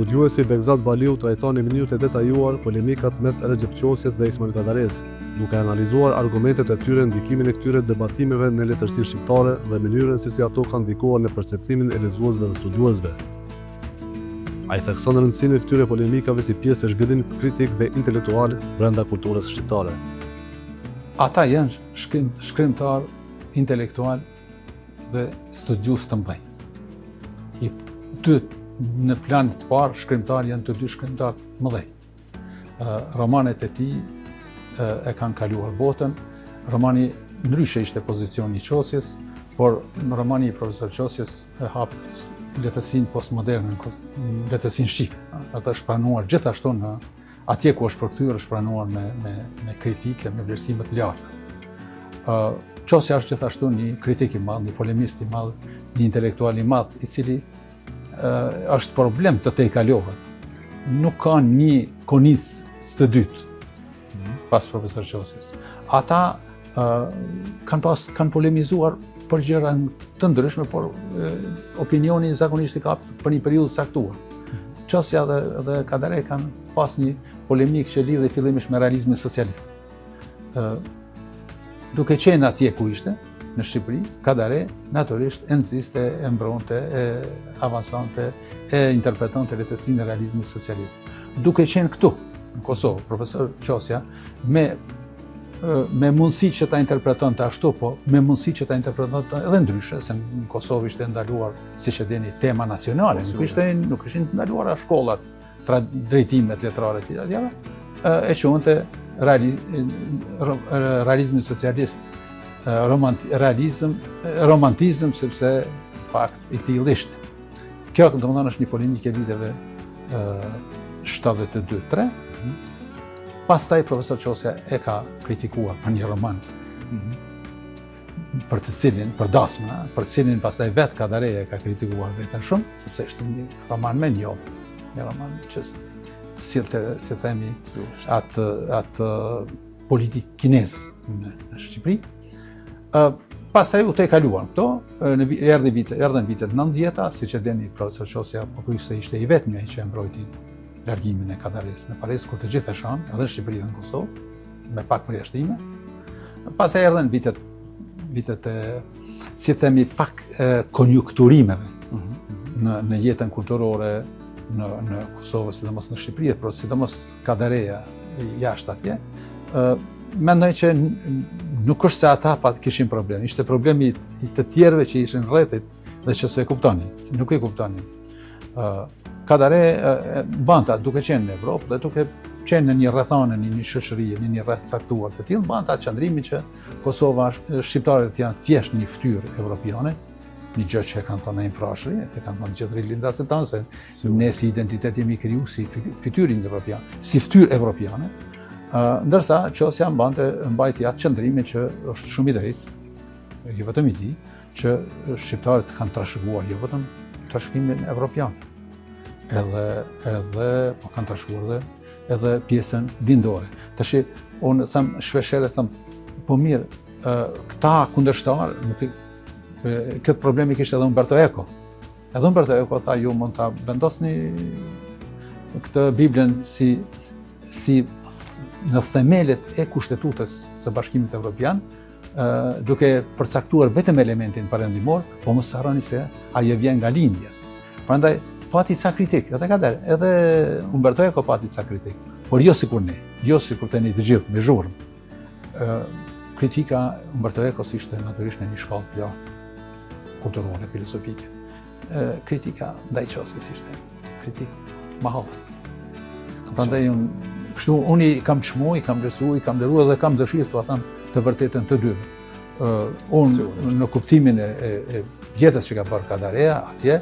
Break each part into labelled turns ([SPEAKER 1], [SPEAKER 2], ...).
[SPEAKER 1] Studiuesi Begzat Baliu trajton në mënyrë të detajuar polemikat mes Recep Qosjes dhe Ismail Kadares, duke analizuar argumentet e tyre, ndikimin e këtyre debatimeve në letërsinë shqiptare dhe mënyrën se si ato kanë ndikuar në perceptimin e lexuesve dhe studiuesve. Ai thekson rëndësinë e këtyre polemikave si pjesë e zhvillimit kritik dhe intelektual brenda kulturës shqiptare.
[SPEAKER 2] Ata janë shkrimtar intelektual dhe studiues të mëdhenj. Në planet të parë, shkrimtar janë të dy shkrimtar të mëdhenj. Romanet e tij e kanë kaluar botën. Romani ndryshe ishte pozicioni i Qosjes, por në romani i profesor Qosjes e hap letërsinë postmoderne, letërsinë shqipe. Ato është pranuar gjithashtu në atje ku është përkthyer, është pranuar me kritike, me vlerësime të larta. Qosja është gjithashtu një kritik i madh, një polemist i madh, një intelektual i madh, i cili është problem të te i kalohet. Nuk ka një konis të dytë pas profesor Qosjes. Ata kanë polemizuar për gjëra të ndryshme, por opinioni zakonisht i ka për një periudhë saktuar. Qosja dhe Kadare kanë pas një polemik që lidhej fillimisht me realizmin socialist. Duke qenë atje ku ishte, në Shqipëri, Kadare natyrisht e nxiste, e mbronte, e avansante, e interpretonte letërsinë e realizmit socialist. Duke qenë këtu, në Kosovë, profesor Qosja, me mundësi që ta interpretonte ashtu, po me mundësi që ta interpretonte edhe ndryshe, se në Kosovë ishte ndaluar, siç e dini, tema nacionale, nuk ishin ndaluara shkollat, drejtimet letrare të tjera, e quante realizmi socialist, romantizëm, sepse fakt i tillë ishte. Kjo domethënë është një polemikë e viteve 72-3. Pastaj profesor Qosja e ka kritikuar për një roman për dasmën, për të cilin pastaj vetë Kadare e ka kritikuar vetën shumë, sepse ishte një roman me njollë, një roman që sillte, si themi, atë politikë kineze në Shqipëri. Pastaj u te kaluan këto, erdhën vitet 90-ta, siç e dini profesor Qosja se ishte i vetmi ai që e mbrojti largimin e Kadares në Paris, kur të gjithë e shanë, edhe në Shqipëri dhe në Kosovë, me pak përjashtime. Pastaj erdhën vitet e, si themi, pak konjunkturimeve në jetën kulturore në Kosovë, sidomos në Shqipëri, por sidomos Kadareja jashtë atje. Mendoj që nuk është se ata kishin problem, ishte problemi i të tjerëve që ishin rrethit dhe që se kuptonin, nuk e kuptonin. Kadare banta duke qenë në Evropë dhe duke qenë në një rrethane, në një shoqëri, në një rreth saktuar të tillë, banta qëndrimin që Kosova, shqiptarët janë thjesht një fytyrë evropiane, një gjë që e kanë thënë infrashëri, e kanë thënë gjithë rilindasit tanë, se ne si identitet jemi kriju si fytyrin evropian, si fytyrë evropiane. Ndërsa Qosja mbajti atë qëndrimin që është shumë i drejtë, jo vetëm i tij, që shqiptarët kanë trashëguar jo vetëm trashëgimin evropian, edhe po kanë trashëguar edhe pjesën lindore. Tash unë them shpeshherë po mirë, këta kundërshtar, këtë problemi kishte edhe Umberto Eco. Edhe Umberto Eco tha ju mund ta vendosni këtë Biblën si në themelet e kushtetutës së Bashkimit Evropian, duke përcaktuar vetëm elementin perëndimor, po mos harroni se ai vjen nga lindja. Prandaj pati ca kritik, edhe Kadare, edhe Umberto Eco pati ca kritik, por jo sikur ne, jo sikur tani të gjithë me zhurmë. Kritika Umberto Ecos ishte natyrisht në një shkallë të lartë, kulturore, filozofike. Kritika ndaj Qosjes ishte kritik mahallë. Prandaj kështu unë i kam çmu, i kam besu, i kam liruar dhe kam dëshirë të vërtetën të dyve. Unë në kuptimin e jetës që ka bërë Kadarea atje,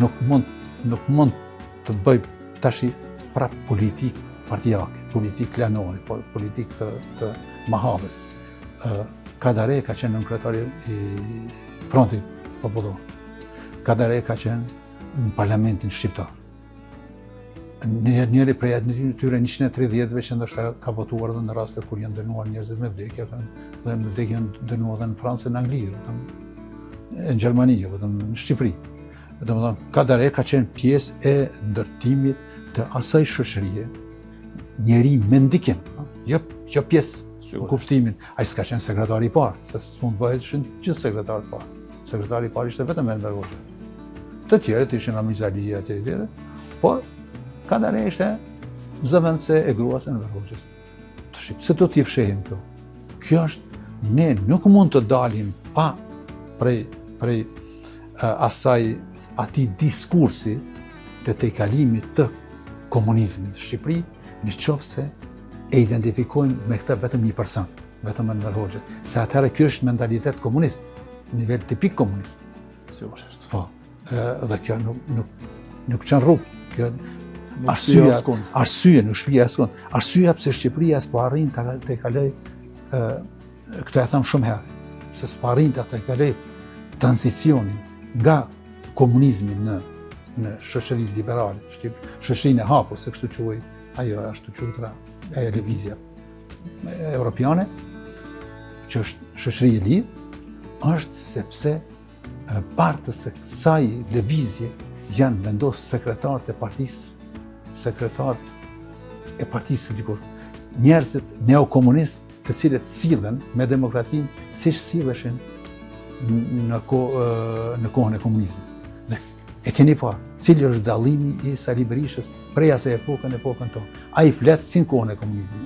[SPEAKER 2] nuk mund të bëj tash prap politikë partijake, politikë klanore, politikë të mahallës. Kadare ka qenë nënkretari i Frontit Popullor. Kadare ka qenë në Parlamentin Shqiptar. Njëri prej tyre 130-ve që ndoshta ka votuar edhe në raste kur janë dënuar njerëzit me vdekje, dhe me vdekje janë dënuar edhe në Francë, në Angli, në Gjermani, vetëm në Shqipëri. domethënë Kadare ka qenë pjesë e ndërtimit të asaj shoqërie, njeri me ndikim, jo pjesë në kuptimin, ai s'ka qenë sekretari i parë, se s'mund bëhet gjithë sekretarët parë. Sekretari i parë ishte vetëm Enver Hoxha. Të tjerët ishin Amizalia e tjerë, por Kadare ishte zëvendëse e gruas e Enver Hoxhës. Se do t'i fshehim këtu? Kjo është, ne nuk mund të dalim pa prej atij diskursi të tejkalimit të komunizmit në Shqipëri, në qoftë se e identifikojmë me këtë vetëm një person, vetëm Enver Hoxhën. Se atëherë kjo është mentalitet komunist, nivel tipik komunist.
[SPEAKER 1] Sigurisht.
[SPEAKER 2] Po, dhe kjo nuk qënë rrugë. Kjo arsye, nuk shpija askund. Arsyeja pse Shqipëria s'po arrin të kaloj, këtë e tham shumë herë, se s'po arrin të kaloj tranzicionin nga komunizmi në shoqëri liberale, shoqërinë e hapur, se kështu quaj, ajo ashtu quhet ajo lëvizja europiane, që është shoqëri e lirë, është sepse partës e kësaj lëvizje janë vendosë sekretarët e partisë dikur. Njerëzit neokomunistë të cilët sillen me demokracinë siç silleshin në kohën e komunizmit. Dhe e keni parë, cili është dallimi i Sali Berishës prej asaj epokën tonë. Ai flet si në kohën e komunizmit.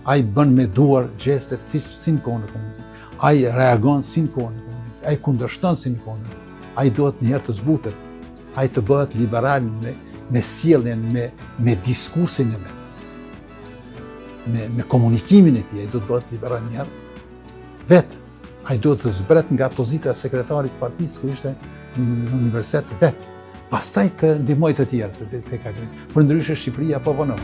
[SPEAKER 2] Ai bën me duar gjeste si në kohën e komunizmit. Ai reagon si në kohën e komunizmit. Ai kundërshton si në kohën e komunizmit. Ai duhet njëherë të zbutet. Ai të bëhet liberal me sjelljen, me diskursin e me komunikimin e tij. Ai do të bëhet liberal njëherë vetë. Ai duhet të zbret nga pozita e sekretarit të partisë ku ishte në universitet vetë. Pastaj të ndihmojë të tjerë të kaqërin. Përndryshe Shqipëria po vonon.